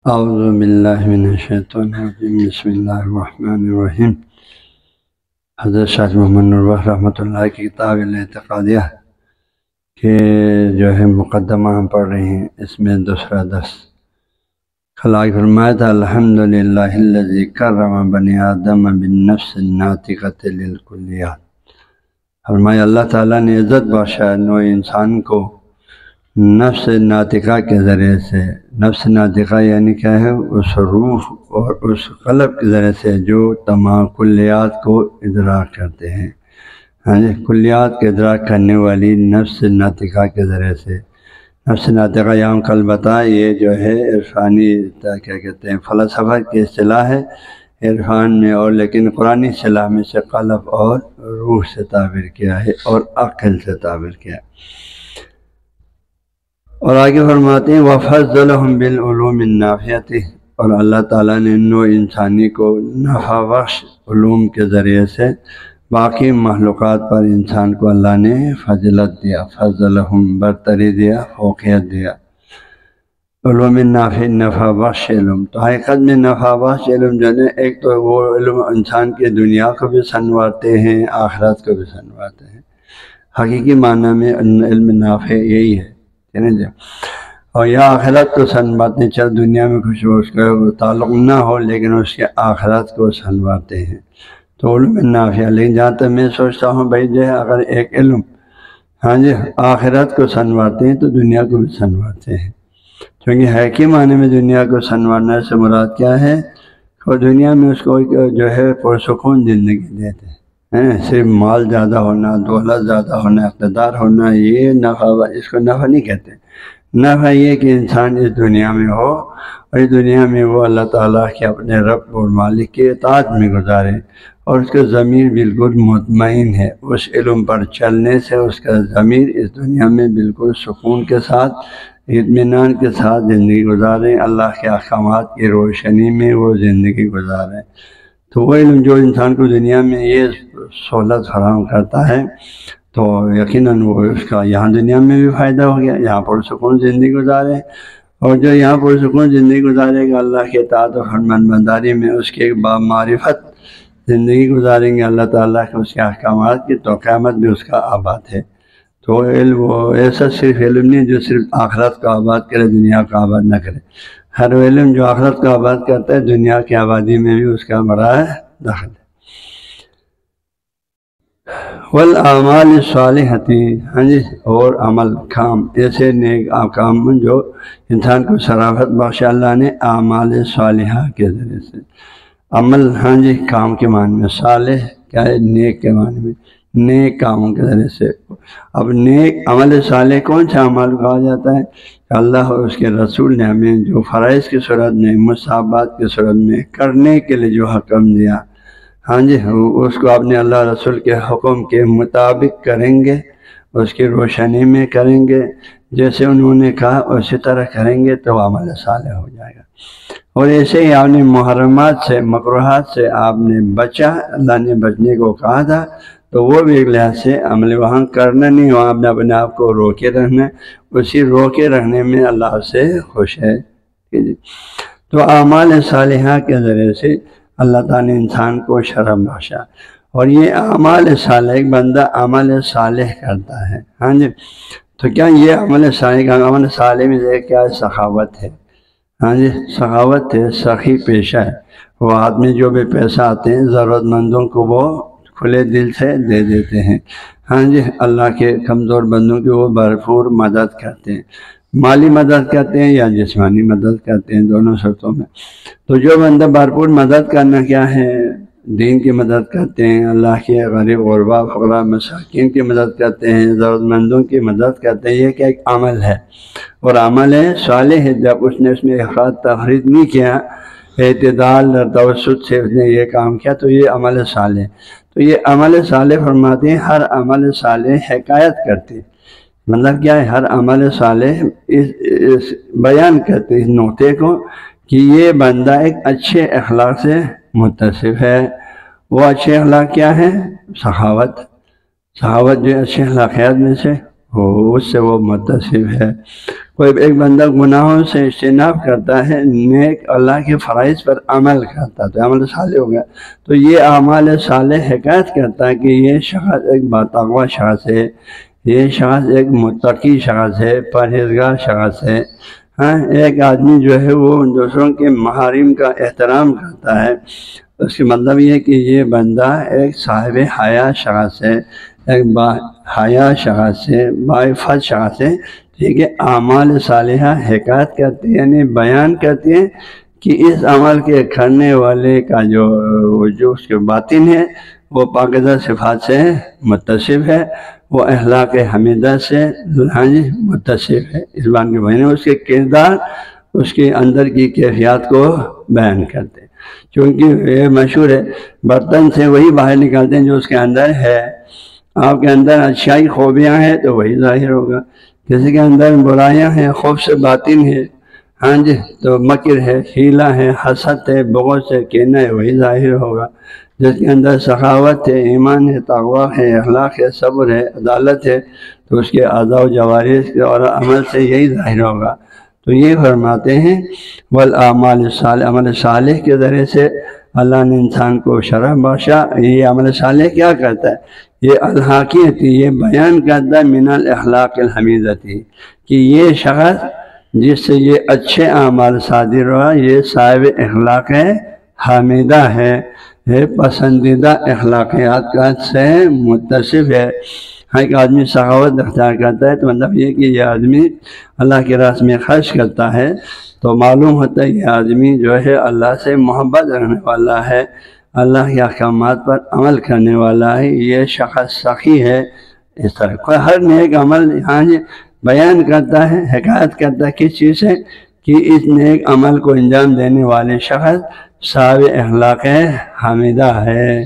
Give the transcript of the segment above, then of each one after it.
اعوذ باللہ من الشیطان الرجیم بسم اللہ الرحمن الرحیم۔ حضرت شاہ محمد نور رحمۃ اللہ کی کتاب الاعتقادیہ کے جو ہے مقدمہ ہم پڑھ رہے ہیں، اس میں دوسرا درس۔ کل آگے فرمایا تھا الحمد للہ الذی کرم بنی آدم بالنفس الناطقۃ للکلیات۔ فرمایا اللہ تعالیٰ نے عزت بخشا نوع انسان کو نفس ناطقہ کے ذریعے سے۔ نفس ناطقہ یعنی کیا ہے؟ اس روح اور اس قلب کے ذریعے سے جو تمام کلیات کو ادراک کرتے ہیں۔ کلیات کے ادراک کرنے والی نفس ناطقہ کے ذریعے سے۔ نفس ناطقہ یہاں کل بتایا، یہ جو ہے عرفانی کیا کہتے ہیں، فلسفہ کی اصطلاح ہے عرفان میں، اور لیکن قرآن اصطلاح میں سے قلب اور روح سے تعبیر کیا ہے اور عقل سے تعبیر کیا ہے۔ اور آگے فرماتے ہیں وَفَضَّلَهُمْ بِالْعُلُومِ النَّافِعَةِ، اور اللہ تعالیٰ نے نوع انسانی کو نفع بخش علوم کے ذریعے سے باقی مخلوقات پر انسان کو اللہ نے فضیلت دیا، فضلہم برتری دیا، فوقیت دیا۔ علوم نافع، نفع بخش علم، تو حقیقت میں نفع بخش علم جو ہے ایک تو وہ علم انسان کے دنیا کو بھی سنوارتے ہیں، آخرت کو بھی سنوارتے ہیں۔ حقیقی معنی میں علم نافع یہی ہے، اور یہ آخرت کو سنوارتے ہیں، چل دنیا میں کچھ اس کا تعلق نہ ہو لیکن اس کے آخرت کو سنوارتے ہیں، تو علم نافع۔ لیکن جہاں تک میں سوچتا ہوں بھائی جو ہے اگر ایک علم آخرت کو سنوارتے ہیں تو دنیا کو بھی سنوارتے ہیں، کیونکہ حقیقی معنی میں دنیا کو سنوارنے سے مراد کیا ہے؟ اور دنیا میں اس کو جو ہے پرسکون زندگی دیتے ہیں۔ صرف مال زیادہ ہونا، دولت زیادہ ہونا، اقتدار ہونا، یہ نفع، اس کو نفع نہیں کہتے۔ نفع یہ کہ انسان اس دنیا میں ہو اور اس دنیا میں وہ اللہ تعالیٰ کے اپنے رب اور مالک کے اطاعت میں گزارے، اور اس کا ضمیر بالکل مطمئن ہے۔ اس علم پر چلنے سے اس کا ضمیر اس دنیا میں بالکل سکون کے ساتھ، اطمینان کے ساتھ زندگی گزارے، اللہ کے احکامات کی روشنی میں وہ زندگی گزارے۔ تو وہ علم جو انسان کو دنیا میں یہ سہولت فراہم کرتا ہے تو یقیناً وہ اس کا یہاں دنیا میں بھی فائدہ ہو گیا، یہاں پرسکون زندگی گزارے، اور جو یہاں پرسکون زندگی گزارے گا اللہ کے اطاعت و فرمان برداری میں، اس کے بامعرفت زندگی گزاریں گے اللہ تعالیٰ کے اس کے احکامات کی، تو قیامت بھی اس کا آباد ہے۔ تو علم وہ ایسا صرف علم نہیں جو صرف آخرت کو آباد کرے، دنیا کو آباد نہ کرے۔ ہر علم جو آخرت کو آباد کرتا ہے دنیا کی آبادی میں بھی اس کا بڑا دخل ہے۔ والاعمال الصالحۃ، اور عمل کام، ایسے نیک کام جو انسان کو شرافت بخش اللہ نے اعمال صالحہ کے ذریعے سے۔ عمل کام کے معنی میں، صالح کیا ہے؟ نیک کے معنی میں، نیک کاموں کے ذریعے سے۔ اب نیک عمل صالح کون سا عمل کہا جاتا ہے؟ کہ اللہ اور اس کے رسول نے ہمیں جو فرائض کی صورت میں، مستحبات کی صورت میں کرنے کے لیے جو حکم دیا، اس کو اپنے اللہ رسول کے حکم کے مطابق کریں گے، اس کی روشنی میں کریں گے، جیسے انہوں نے کہا اسی طرح کریں گے تو عمل صالح ہو جائے گا۔ اور ایسے ہی آپ نے محرمات سے، مکروہات سے آپ نے بچا، اللہ نے بچنے کو کہا تھا، تو وہ بھی ایک لحاظ سے عمل وہاں کرنا نہیں، وہاں اپنے آپ کو روکے رہنا، اسی روکے رہنے میں اللہ سے خوش ہے۔ تو اعمال صالحہ کے ذریعے سے اللہ تعالیٰ نے انسان کو شرف بخشا، اور یہ اعمال صالح، ایک بندہ عمل صالح کرتا ہے، تو کیا یہ عمل صالح میں سے کیا سخاوت ہے؟ سخاوت ہے، سخی پیشہ ہے۔ وہ آدمی جو بھی پیسہ آتے ہیں ضرورت مندوں کو وہ کھلے دل سے دے دیتے ہیں، اللہ کے کمزور بندوں کی وہ بھرپور مدد کرتے ہیں، مالی مدد کرتے ہیں یا جسمانی مدد کرتے ہیں، دونوں صورتوں میں۔ تو جو بندہ بھرپور مدد کرنا کیا ہے؟ دین کی مدد کرتے ہیں، اللہ کے غریب غربا فقراء مساکین کی مدد کرتے ہیں، ضرورت مندوں کی مدد کرتے ہیں، یہ کیا ایک عمل ہے، اور عمل صالح ہے جب اس نے اس میں افراط تفریط نہیں کیا، اعتدال اور توسط سے اس نے یہ کام کیا، تو یہ عمل صالح۔ تو یہ عمل صالح فرماتے ہیں، ہر عمل صالح حکایت کرتے ہیں، مطلب کیا ہے؟ ہر عمل صالح اس بیان کرتے ہیں اس نقطے کو کہ یہ بندہ ایک اچھے اخلاق سے متصف ہے۔ وہ اچھے اخلاق کیا ہے؟ سخاوت، سخاوت جو اچھے اخلاقیات میں سے اس سے وہ متصف ہے۔ کوئی ایک بندہ گناہوں سے اجتناب کرتا ہے، نیک اللہ کے فرائض پر عمل کرتا ہے تو عمل صالح ہو گیا۔ تو یہ اعمال صالح حکایت کرتا ہے کہ یہ شخص ایک باتقوی شخص ہے، یہ شخص ایک متقی شخص ہے، پرہیزگار شخص ہے۔ ہاں، ایک آدمی جو ہے وہ دوسروں کے محارم کا احترام کرتا ہے، اس کا مطلب یہ ہے کہ یہ بندہ ایک صاحب حیا شخص ہے، ایک با حیا شخص ہے، باعفت شخص ہے۔ ٹھیک ہے، اعمال صالحہ حکایت کرتی ہے، یعنی بیان کرتی ہے کہ اس عمل کے کرنے والے کا جو اس کے باطن ہے وہ پاکیزہ صفات سے متصف ہے، وہ اخلاق حمیدہ سے متصف ہے۔ اس بات کے بہنے اس کے کردار، اس کے اندر کی کیفیات کو بیان کرتے ہیں، کیونکہ یہ مشہور ہے برتن سے وہی باہر نکالتے ہیں جو اس کے اندر ہے۔ آپ کے اندر اچھائی خوبیاں ہیں تو وہی ظاہر ہوگا، کسی کے اندر برائیاں ہیں، خوف سے باطن ہے، ہاں جی، تو مکر ہے، حیلہ ہے، حسد ہے، بغض ہے، کینہ ہے، وہی ظاہر ہوگا۔ جس کے اندر سخاوت ہے، ایمان ہے، تقویٰ ہے، اخلاق ہے، صبر ہے، عدالت ہے، تو اس کے اعضاء و جوارح اور عمل سے یہی ظاہر ہوگا۔ تو یہ فرماتے ہیں والاعمال الصالح، عمل صالح کے ذریعے سے اللہ نے انسان کو شرف بخشا۔ یہ عمل صالح کیا کرتا ہے؟ یہ الحاقیت، یہ بیان کرتا ہے من الاخلاق الحمیدتی، کہ یہ شخص جس سے یہ اچھے اعمال صادر ہوا یہ صاحب اخلاق حمیدہ ہے، یہ پسندیدہ اخلاقیات کا سے متصف ہے۔ ایک آدمی سخاوت اختیار کرتا ہے تو مطلب یہ کہ یہ آدمی اللہ کے راہ میں خرچ کرتا ہے تو معلوم ہوتا ہے یہ آدمی جو ہے اللہ سے محبت رکھنے والا ہے، اللہ کے احکامات پر عمل کرنے والا ہے، یہ شخص سخی ہے۔ اس طرح کوئی ہر نیک عمل یہاں بیان کرتا ہے، حکایت کرتا ہے کس چیز سے کہ اس نیک عمل کو انجام دینے والے شخص صاحب اخلاق حمیدہ ہے،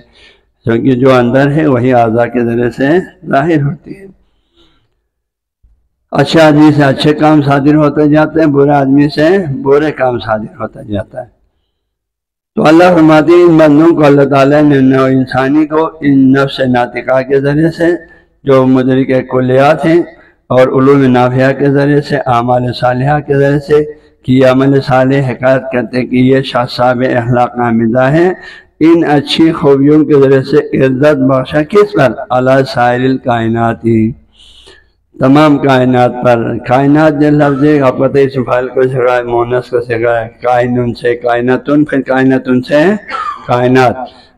کیونکہ جو اندر ہے وہی اعضاء کے ذریعے سے ظاہر ہوتی ہے۔ اچھے آدمی سے اچھے کام صادر ہوتے جاتے ہیں، برے آدمی سے برے کام صادر ہوتا جاتا ہے۔ تو اللہ فرماتے ہیں ان بندوں کو اللہ تعالیٰ نے نوع انسانی کو ان نفس ناطقہ کے ذریعے سے جو مدرک کلیات ہیں اور علوم نافعہ کے ذریعے سے، اعمال صالحہ کے ذریعے سے، کہ یہ عمل صالح حکایت کرتے ہیں کہ یہ شخص صاحب اخلاق حمیدہ ہے، ان اچھی خوبیوں کے ذریعے سے عزت بخشا کس پر؟ علی سائر الکائنات، تمام کائنات پر۔ کائنات جو لفظ ہے آپ پتہ اس فعل کو سکھائے، مونس کو سکھائے، کائنن سے کائناتن، پھر کائناتن سے کائنات۔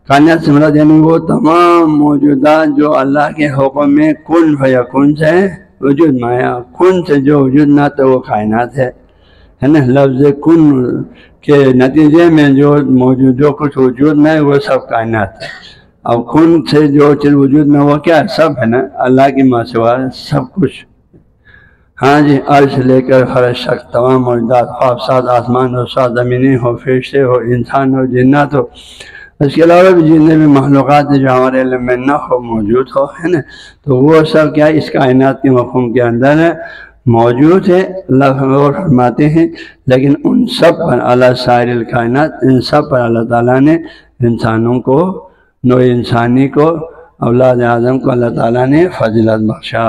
کائنات سے مراد یعنی وہ تمام موجودات جو اللہ کے حکم میں کن فیکون سے وجود میں آیا، کن سے جو وجود نہ تو وہ کائنات ہے نا۔ لفظ کن کے نتیجے میں جو موجود جو کچھ وجود میں وہ سب کائنات ہے۔ اب کن سے جو چیز وجود میں وہ کیا ہے؟ سب ہے نا، اللہ کی ماں سوا سب کچھ۔ ہاں جی، عرش سے لے کر فرش تک تمام موجودات، خواب سات آسمان ہو، سات زمینیں ہو، فرشتے ہو، انسان ہو، جنات ہو، اس کے علاوہ بھی جتنے بھی مخلوقات جو ہمارے علم میں نہ ہو موجود ہو، ہے نا، تو وہ سب کیا اس کائنات کے مفہوم کے اندر موجود ہے۔ اللہ فرماتے ہیں لیکن ان سب پر اللہ سائر الکائنات، ان سب پر اللہ تعالیٰ نے انسانوں کو، نوع انسانی کو، اولاد اعظم کو اللہ تعالیٰ نے فضیلت بخشا۔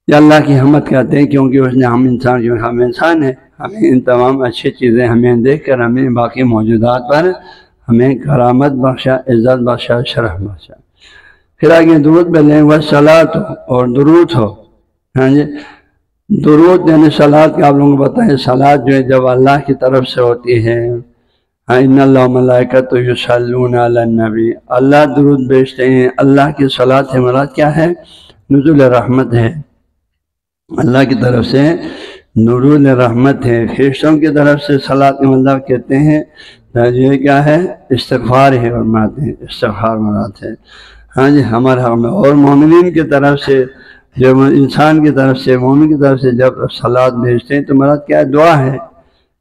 یہ اللہ کی حمد کرتے ہیں کیونکہ اس نے ہم انسان ہیں، ہمیں ان تمام اچھی چیزیں ہمیں دیکھ کر ہمیں باقی موجودات پر ہمیں کرامت بخشا، عزت بخشا، شرف بخشا۔ پھر آگے درود پہ لیں، والصلاۃ، اور درود ہو۔ ہاں جی، درود یعنی صلاۃ کا آپ لوگوں کو بتائیں، صلاۃ جو ہے جب اللہ کی طرف سے ہوتی ہے، ان اللہ ملائکۃ یصلون علی النبی، اللہ درود بھیجتے ہیں۔ اللہ کی صلاۃ سے مراد کیا ہے؟ نزول رحمت ہے، اللہ کی طرف سے نزول رحمت ہے۔ فرشتوں کی طرف سے صلاۃ کا مطلب کہتے ہیں یہ کیا ہے؟ استغفار ہے، فرماتے ہیں استغفار مراد ہے۔ ہاں جی، ہمارے حق میں، اور مومنین کی طرف سے، جب انسان کی طرف سے، مومن کی طرف سے جب صلاۃ بھیجتے ہیں تو مراد کیا ہے؟ دعا ہے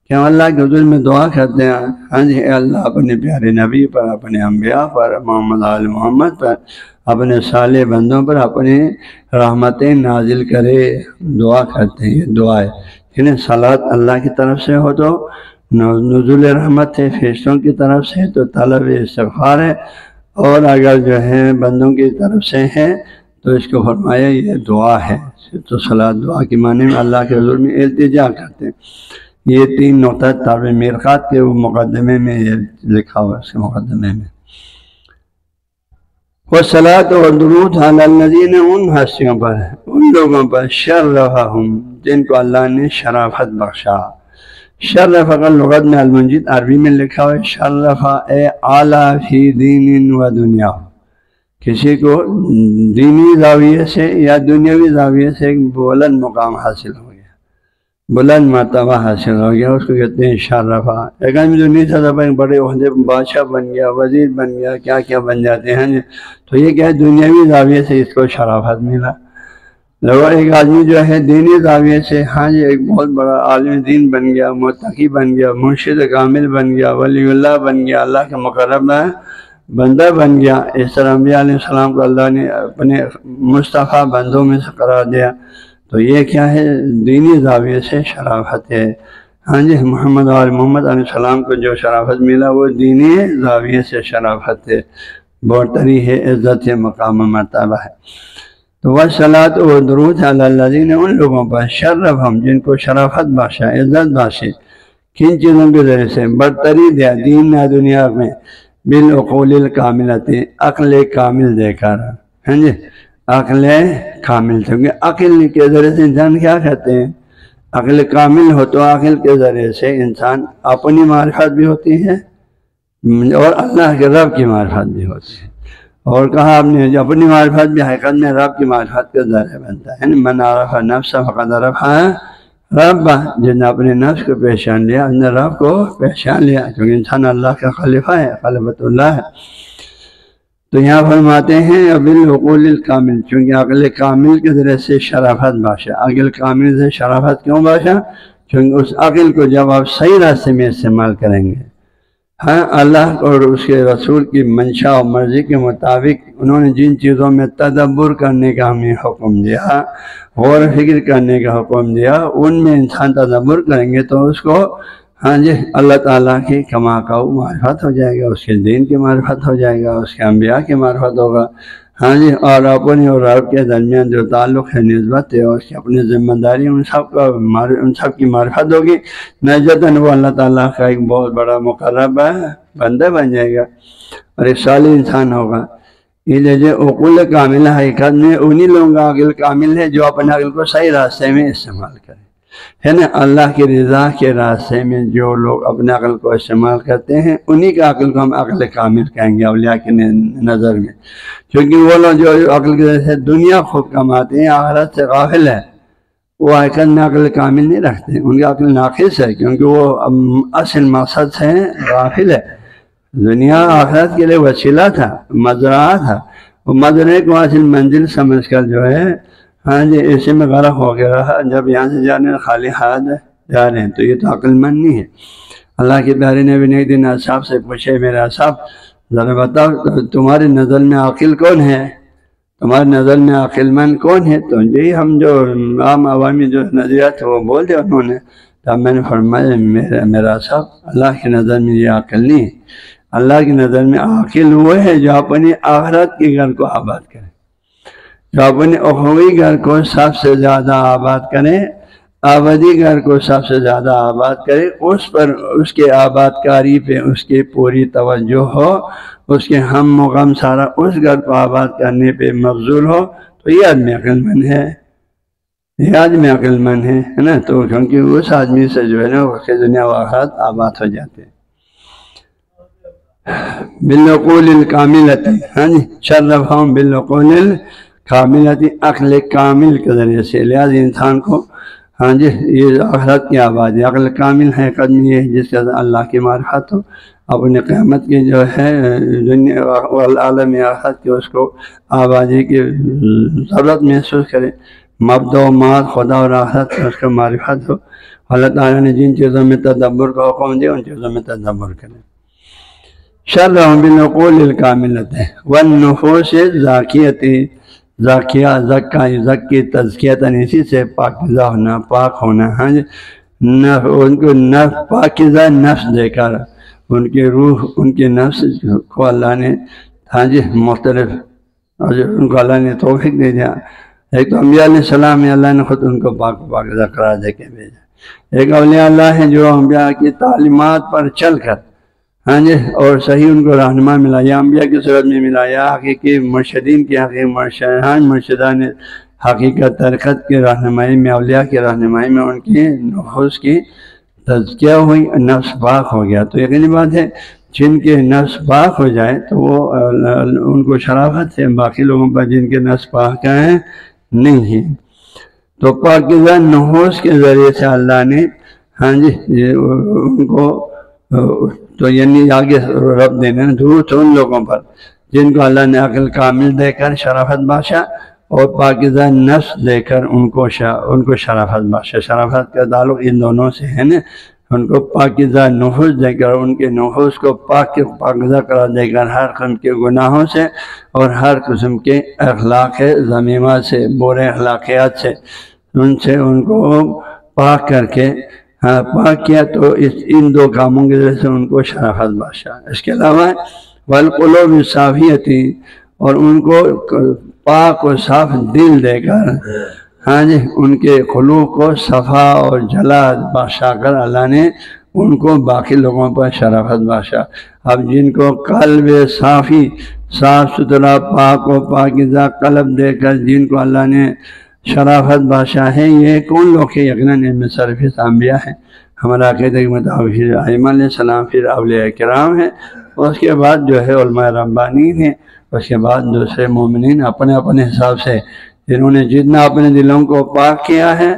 کہ ہم اللہ کے حضور میں دعا کرتے ہیں، ہاں جی، اے اللہ اپنے پیارے نبی پر، اپنے انبیاء پر، محمد آل محمد پر، اپنے صالح بندوں پر اپنی رحمتیں نازل کرے، دعا کرتے ہیں، یہ دعا ہے۔ یعنی صلاۃ اللہ کی طرف سے ہو تو نزول رحمت ہے، فرشتوں کی طرف سے تو طلب استغفار ہے، اور اگر جو ہے بندوں کی طرف سے ہے تو اس کو فرمایا یہ دعا ہے۔ تو صلاۃ دعا کے معنی میں اللہ کے حضور میں التجا کرتے ہیں۔ یہ 3 نقطہ تعبیر میرقات کے وہ مقدمے میں یہ لکھا ہوا ہے، اس کے مقدمے میں۔ والصلاۃ و درود علی الذین، ان ہستیوں پر، ان لوگوں پر، شرفہم، جن کو اللہ نے شرافت بخشا۔ شرف اگر لغت میں المنجد عربی میں لکھا ہوا ہے، شرف اے اعلیٰ فی دین و دنیا، کسی کو دینی زاویے سے یا دنیاوی زاویے سے ایک بلند مقام حاصل ہو گیا، بلند مرتبہ حاصل ہو گیا، اس کو کہتے ہیں شرفہ۔ ایک آدمی جو نہیں تھا ایک بڑے عہدے بادشاہ بن گیا، وزیر بن گیا، کیا کیا بن جاتے ہیں، تو یہ کیا ہے دنیاوی زاویے سے اس کو شرافت ملا۔ لوگ ایک آدمی جو ہے دینی زاویے سے ایک بہت بڑا عالم دین بن گیا، متقی بن گیا، مرشد کامل بن گیا، ولی اللہ بن گیا، اللہ کا مقرب بندہ بن گیا۔ اس طرح انبیاء علیہ السلام کو اللہ نے اپنے مصطفیٰ بندوں میں سے قرار دیا، تو یہ کیا ہے دینی زاویے سے شرافت ہے۔ محمد علیہ السلام کو جو شرافت ملا وہ دینی زاویے سے شرافت ہے، برتری ہے، عزت ہے، مقام و مرتبہ ہے۔ تو والصلاۃ و درود علی الذین، ان لوگوں پر شرفہم، جن کو شرافت بخشا، عزت بخشی، کن چیزوں کے ذریعے سے؟ برتری دیا دین یا دنیا میں، بالعقول الکاملۃ، عقل کامل دے کر، عقل کامل، کیونکہ عقل کے ذریعے سے انسان کیا کہتے ہیں؟ عقل کامل ہو تو عقل کے ذریعے سے انسان اپنی معرفت بھی ہوتی ہے اور اللہ کے رب کی معرفت بھی ہوتی ہے۔ اور کہا آپ نے جو اپنی معرفت بھی حقیقت میں رب کی معرفت کا ذریعہ بنتا ہے۔ من عرف نفسہ فقد عرف رب، جس نے اپنے نفس کو پہچان لیا اس نے رب کو پہچان لیا، کیونکہ انسان اللہ کا خلیفہ ہے، خلیفۃ اللہ ہے۔ تو یہاں فرماتے ہیں بالعقول الکامل، چونکہ عقل کامل کے ذریعے سے شرافت بخشا۔ عقل کامل سے شرافت کیوں بخشا؟ کیونکہ اس عقل کو جب آپ صحیح راستے میں استعمال کریں گے، اللہ اور اس کے رسول کی منشا و مرضی کے مطابق انہوں نے جن چیزوں میں تدبر کرنے کا ہمیں حکم دیا، غور و فکر کرنے کا حکم دیا، ان میں انسان تدبر کریں گے تو اس کو اللہ تعالیٰ کی کما کا معرفت ہو جائے گا، اس کے دین کی معرفت ہو جائے گا، اس کے انبیاء کی معرفت ہوگا، اور اپنے اور رب کے درمیان جو تعلق ہے، نسبت ہے، اور اس کی اپنی ذمہ داری، ان سب کی معرفت ہوگی۔ نجتاً وہ اللہ تعالیٰ کا ایک بہت بڑا مقرب بندہ بن جائے گا اور ایک صالح انسان ہوگا۔ یہ لیجیے عقول کامل حقیقت میں انہی لوگوں کا عقل کامل ہے جو اپنے عقل کو صحیح راستے میں استعمال کریں، ہے نا۔ اللہ کی رضا کے راستے میں جو لوگ اپنے عقل کو استعمال کرتے ہیں انہی کا عقل کو ہم عقل کامل کہیں گے اولیاء کی نظر میں، کیونکہ وہ لوگ جو عقل کی وجہ سے دنیا خوب کماتے ہیں، آخرت سے غافل ہے، وہ حقیقت میں عقل کامل نہیں رکھتے، ان کا عقل ناقص ہے، کیونکہ وہ اصل مقصد سے غافل ہے۔ دنیا آخرت کے لیے وسیلہ تھا، مزرعہ تھا، وہ مزرعے کو اصل منزل سمجھ کر جو ہے اسی میں غرق ہو گیا رہا، جب یہاں سے جانے خالی ہاتھ جا رہے ہیں، تو یہ تو عقل مند نہیں ہے۔ اللہ کے پیارے نبی نے ایک دن اصحاب سے پوچھے، میرے اصحاب ذرا بتاؤ تمہاری نظر میں عاقل کون ہے، تمہاری نظر میں عقل مند کون ہے؟ تو یہی ہم جو عام عوامی جو نظریات وہ بول دیا انہوں نے، تب میں نے فرمایا میرا صاحب اللہ کی نظر میں یہ عقل نہیں ہے، اللہ کی نظر میں عاقل وہ ہے جو اپنی آخرت کے گھر کو آباد کرے، جو اپنے اخروی گھر کو سب سے زیادہ آباد کرے، آبادی گھر کو سب سے زیادہ آباد کرے، اس پر اس کے آباد کاری پہ اس کی پوری توجہ ہو، اس کے ہم و غم سارا اس گھر کو آباد کرنے پہ مبذول ہو، تو یہ آدمی عقل مند ہے، یہ آدمی عقل مند ہے نا۔ تو کیونکہ اس آدمی سے جو ہے نا اس کی دنیا و آخرت آباد ہو جاتے ہیں۔ بالعقول الکاملۃ، شرفہم بالعقول الکاملۃ، عقل کامل کے ذریعے سے، لہٰذا انسان کو یہ آخرت کی آبادی عقل کامل ہے قدم یہ جس کے اللہ کی معرفت ہو، اپنے قیامت کی جو ہے دنیا عالم آخرت کی اس کو آبادی کی ضرورت محسوس کرے، مبدا و معاد خدا اور آخرت کی اس کو معرفت ہو، اللہ تعالیٰ نے جن چیزوں میں تدبر کا حکم دیا ان چیزوں میں تدبر کریں۔ شرفہم بالعقول الکاملۃ والنفوس الزاکیۃ، زاکیہ زکی تزکیتاً، اسی سے پاکیزہ ہونا، پاک ہونا، ان کو پاکیزہ نفس دے کر ان کی روح، ان کے نفس کو اللہ نے مختلف اور جو ان کو اللہ نے توفیق دے دیا۔ ایک تو انبیاء علیہ السلام ہے، اللہ نے خود ان کو پاک پاکیزہ قرار دے کے بھیجا۔ ایک اولیاء اللہ ہے جو انبیاء کی تعلیمات پر چل کر ہاں جی اور صحیح ان کو رہنما ملا، یا انبیاء کی صورت میں ملا، یا حقیقی مرشدین کی حقیقی مرشدان حقیقت طریقت کی رہنمائی میں، اولیاء کی رہنمائی میں ان کی نفوس کی تزکیہ ہوئی، نفس پاک ہو گیا۔ تو یقینی بات ہے جن کے نفس پاک ہو جائے تو وہ ان کو شرافت ہے باقی لوگوں پر جن کے نفس پاک ہیں نہیں ہے۔ تو پاکیزہ نفوس کے ذریعے سے اللہ نے ہاں جی ان کو تو یعنی آگے رب دینا درود ان لوگوں پر جن کو اللہ نے عقل کامل دے کر شرافت بخشا اور پاکیزہ نفس دے کر ان کو شرافت بخشا۔ شرافت کا تعلق ان دونوں سے ہے نا، ان کو پاکیزہ نفوس دے کر ان کے نفوس کو پاکیزہ قرار دے کر ہر قسم کے گناہوں سے اور ہر قسم کے اخلاق ذمیمہ سے، برے اخلاقیات سے ان کو پاک کر کے پاک کیا۔ تو ان دو کاموں کی وجہ سے ان کو شرافت بخشا۔ اس کے علاوہ والقلوب صافیتی، اور ان کو پاک و صاف دل دے کر ہاں جی ان کے قلوب کو صفا اور جلا بخشا کر اللہ نے ان کو باقی لوگوں پر شرافت بخشا۔ اب جن کو قلب صافی، صاف ستھرا پاک و پاکیزہ قلب دے کر جن کو اللہ نے شرافت بخشا ہے، یہ کون لوگ ہیں؟ یقیناً ان میں سرفراز انبیاء ہیں ہمارا عقیدہ کے مطابق، پھر ائمہ علیہ السلام، پھر اولیاء کرام ہیں، اور اس کے بعد جو ہے علماء ربانیین ہیں، اس کے بعد دوسرے مومنین اپنے اپنے حساب سے جنہوں نے جتنا اپنے دلوں کو پاک کیا ہے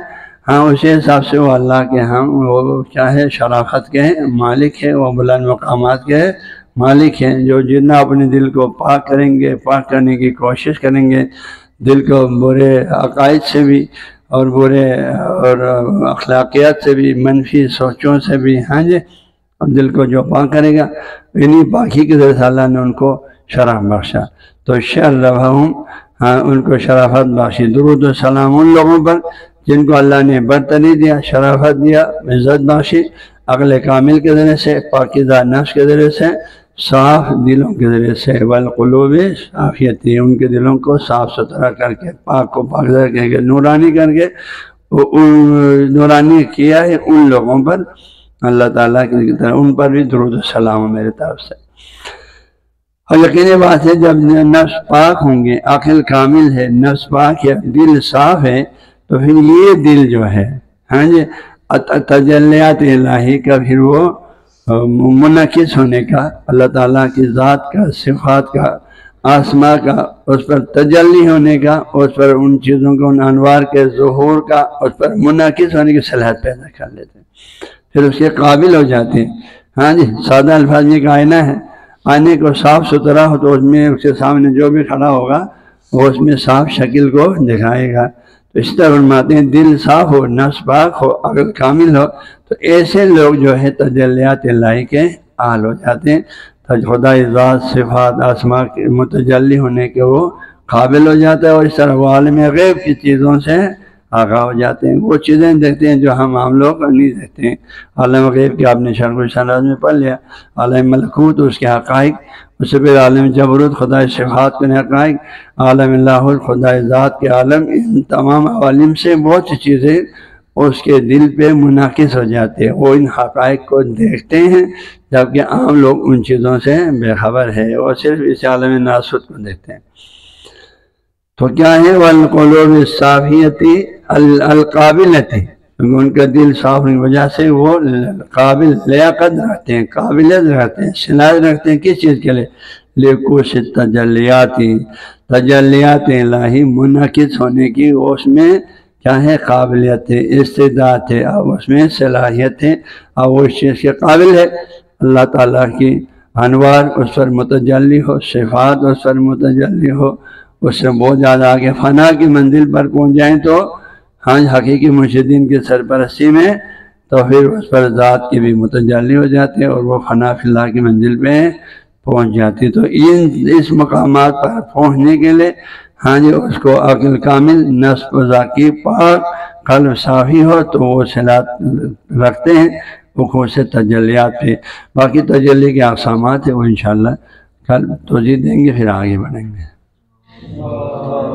ہاں اسی حساب سے وہ اللہ کے ہاں وہ کیا ہے شرافت کے مالک ہے، وہ بلند مقامات کے مالک ہیں۔ جو جتنا اپنے دل کو پاک کریں گے، پاک کرنے کی کوشش کریں گے، دل کو برے عقائد سے بھی اور برے اور اخلاقیات سے بھی، منفی سوچوں سے بھی ہاں جی دل کو جو پاک کرے گا، انہی پاکی کی ذریعے سے اللہ نے ان کو شرف بخشا۔ تو شرفہم ان کو شرافت بخشی۔ درود و سلام ان لوگوں پر جن کو اللہ نے برتری دیا، شرافت دیا، عزت بخشی، عقل کامل کے ذریعے سے، پاکیزہ نفس کے ذریعے سے، صاف دلوں کے ذریعے سے، والقلوب صافیتی، ان کے دلوں کو صاف ستھرا کر کے، پاک کو پاکیزہ کر کے، نورانی کر کے، نورانی کیا ہے ان لوگوں پر اللہ تعالیٰ کی طرف، ان پر بھی درود و سلام میرے طرف سے۔ اور یقینی بات ہے جب نفس پاک ہوں گے، عقل کامل ہے، نفس پاک ہے، دل صاف ہے، تو پھر یہ دل جو ہے ہاں جی تجلیات الہی کا پھر وہ منعکس ہونے کا، اللہ تعالیٰ کی ذات کا، صفات کا، آسما کا، اس پر تجلی ہونے کا، اس پر ان چیزوں کو، ان انوار کے ظہور کا، اس پر منعکس ہونے کی صلاحیت پیدا کر لیتے ہیں، پھر اس کے قابل ہو جاتے ہیں۔ ہاں جی سادہ الفاظ میں ایک آئینہ ہے، آئینے کو صاف ستھرا ہو تو اس میں اس کے سامنے جو بھی کھڑا ہوگا وہ اس میں صاف شکل کو دکھائے گا۔ تو اس طرح فرماتے ہیں دل صاف ہو، نفس پاک ہو، عقل کامل ہو، تو ایسے لوگ جو ہے تجلیات الہی کے اہل ہو جاتے ہیں، خدا ذات، صفات، آسما کے متجلی ہونے کے وہ قابل ہو جاتا ہے، اور اس طرح وہ عالم غیب کی چیزوں سے آگاہ ہو جاتے ہیں، وہ چیزیں دیکھتے ہیں جو ہم عام لوگ نہیں دیکھتے ہیں۔ عالم غیب کی آپ نے شرح و شناز میں پڑھ لیا، عالم ملکوت اس کے حقائق، اس سے پھر عالم جبروت خدا صفات کے حقائق، عالم اللہ خدا ذات کے عالم، ان تمام عوالم سے بہت سی چیزیں اس کے دل پہ منعکس ہو جاتے ہیں، وہ ان حقائق کو دیکھتے ہیں، جبکہ عام لوگ ان چیزوں سے بے خبر ہے، وہ صرف اس عالم ناسوت کو دیکھتے ہیں۔ تو کیا ہے والقلوب الصافیتی القابلتی، ان کا دل صاف ہونے کی وجہ سے وہ قابل لیاقت رکھتے ہیں، قابلیت رکھتے ہیں، صلاحیت رکھتے ہیں کس چیز کے لیے؟ لکوش تجلیات الہی منعکس ہونے کی، اس میں کیا ہے قابلیت ہے، استعداد ہے، اب اس میں صلاحیت ہے، اب وہ اس چیز کے قابل ہے، اللہ تعالیٰ کی انوار اس پر متجلی ہو، صفات اس پر متجلی ہو، اس سے بہت زیادہ آگے فنا کی منزل پر پہنچ جائیں تو ہاں حقیقی مرشدین کی سرپرستی میں، تو پھر اس پر ذات کی بھی متجلی ہو جاتے اور وہ فنا فی اللہ کی منزل پہ پہنچ جاتی۔ تو اس مقامات پر پہنچنے کے لیے ہاں جی اس کو عقل کامل، نفس و ذاکی پاک، قلب صافی ہو تو وہ صلاحیت رکھتے ہیں وہ سے تجلیات پہ۔ باقی تجلی کے اقسامات ہیں وہ انشاءاللہ کل توضیح دیں گے، پھر آگے بڑھیں گے۔ اللہ